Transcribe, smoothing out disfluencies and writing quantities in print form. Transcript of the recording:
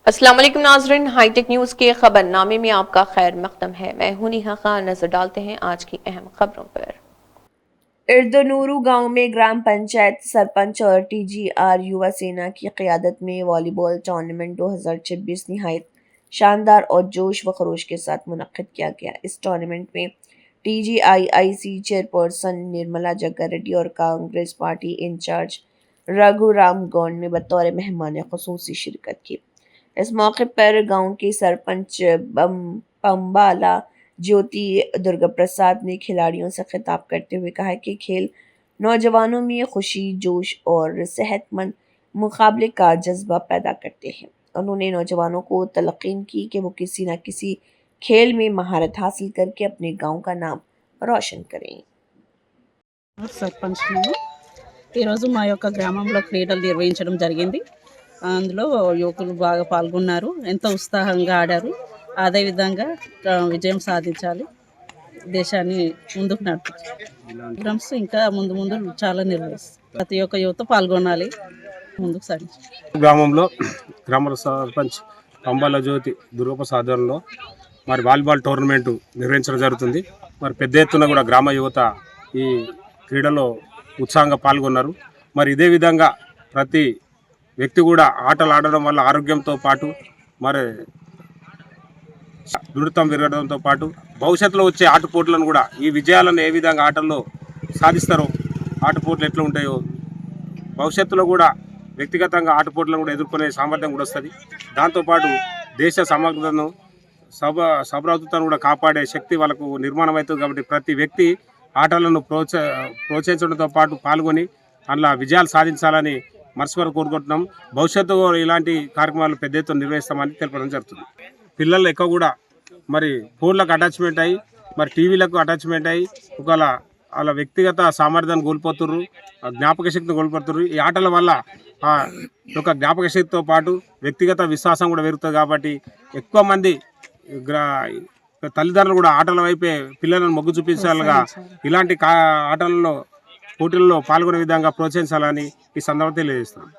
अस्सलाम वालेकुम नाज़रीन, हाईटेक न्यूज़ के खबरनामे में आपका खैर मकदम है। मैं हूं नेहा खान। नजर डालते हैं आज की अहम खबरों पर। इर्दनूरू गांव में ग्राम पंचायत सरपंच और टीजीआर युवा सेना की क़यादत में वॉलीबॉल टूर्नामेंट 2026 निहायत शानदार और जोश व खरोश के साथ मुनक्किद किया गया। इस टूर्नामेंट में टीजीआईआईसी चेयरपर्सन निर्मला जग्गा रेड्डी और कांग्रेस पार्टी इंचार्ज रघुराम गौंड ने बतौर मेहमान खुसूसी शिरकत की। इस मौके पर गांव के सरपंच पंबाला ज्योति दुर्गा प्रसाद ने खिलाड़ियों से खिताब करते हुए कहा कि खेल नौजवानों में खुशी, जोश और सेहतमंद मुकाबले का जज्बा पैदा करते हैं। उन्होंने नौजवानों को तलकीन की कि वो किसी न किसी खेल में महारत हासिल करके अपने गांव का नाम रोशन करें। సర్పంచ్ ఈరోజు మా యొక్క గ్రామంలో క్రీడలు నిర్వహించడం జరిగింది. అందులో యువకులు బాగా పాల్గొన్నారు, ఎంతో ఉత్సాహంగా ఆడారు. అదేవిధంగా విజయం సాధించాలి, దేశాన్ని ముందుకు నడిపించాలి. ప్రోగ్రామ్స్ ఇంకా ముందు ముందు చాలా నిర్వహిస్తాం. ప్రతి ఒక్క యువత పాల్గొనాలి, ముందుకు సాగించాలి. గ్రామంలో గ్రామ సర్పంచ్ పంబాల జ్యోతి దుర్గప్రసాద్ ఆధ్వర్యంలో మరి వాలీబాల్ టోర్నమెంటు నిర్వహించడం జరుగుతుంది. మరి పెద్ద ఎత్తున కూడా గ్రామ యువత ఈ క్రీడలో ఉత్సాహంగా పాల్గొన్నారు. మరి ఇదే విధంగా ప్రతి వ్యక్తి కూడా ఆటలు ఆడడం వల్ల ఆరోగ్యంతో పాటు మరి దృఢత్వం పెరగడంతో పాటు భవిష్యత్తులో వచ్చే ఆటపోట్లను కూడా ఈ విజయాలను ఏ విధంగా ఆటల్లో సాధిస్తారో, ఆటపోట్లు ఎట్లా ఉంటాయో భవిష్యత్తులో కూడా వ్యక్తిగతంగా ఆటపోట్లను కూడా ఎదుర్కొనే సామర్థ్యం కూడా వస్తుంది. దాంతోపాటు దేశ సమగ్రతను సౌభ్రాతృతను కూడా కాపాడే శక్తి వాళ్ళకు నిర్మాణం అవుతుంది. కాబట్టి ప్రతి వ్యక్తి ఆటలను ప్రోత్సహించడంతో పాటు పాల్గొని అందులో విజయాలు సాధించాలని మనస్ఫూర్తిగా కోరుకుంటున్నాం. భవిష్యత్తులో ఇలాంటి కార్యక్రమాలు పెద్ద ఎత్తున నిర్వహిస్తామని తెలపడం జరుగుతుంది. పిల్లలు ఎక్కువ కూడా మరి ఫోన్లకు అటాచ్మెంట్ అయ్యి, మరి టీవీలకు అటాచ్మెంట్ అయ్యి ఒకవేళ వాళ్ళ వ్యక్తిగత సామర్థ్యాన్ని కోల్పోతుర్రు, జ్ఞాపక శక్తిని కోల్పోతుర్రు. ఈ ఆటల వల్ల ఒక జ్ఞాపక శక్తితో పాటు వ్యక్తిగత విశ్వాసం కూడా పెరుగుతుంది. కాబట్టి ఎక్కువ మంది తల్లిదండ్రులు కూడా ఆటల వైపే పిల్లలను మొగ్గు చూపించాలిగా ఇలాంటి ఆటలలో పోటీల్లో పాల్గొనే విధంగా ప్రోత్సహించాలని ఈ సందర్భంగా తెలియజేస్తున్నాను.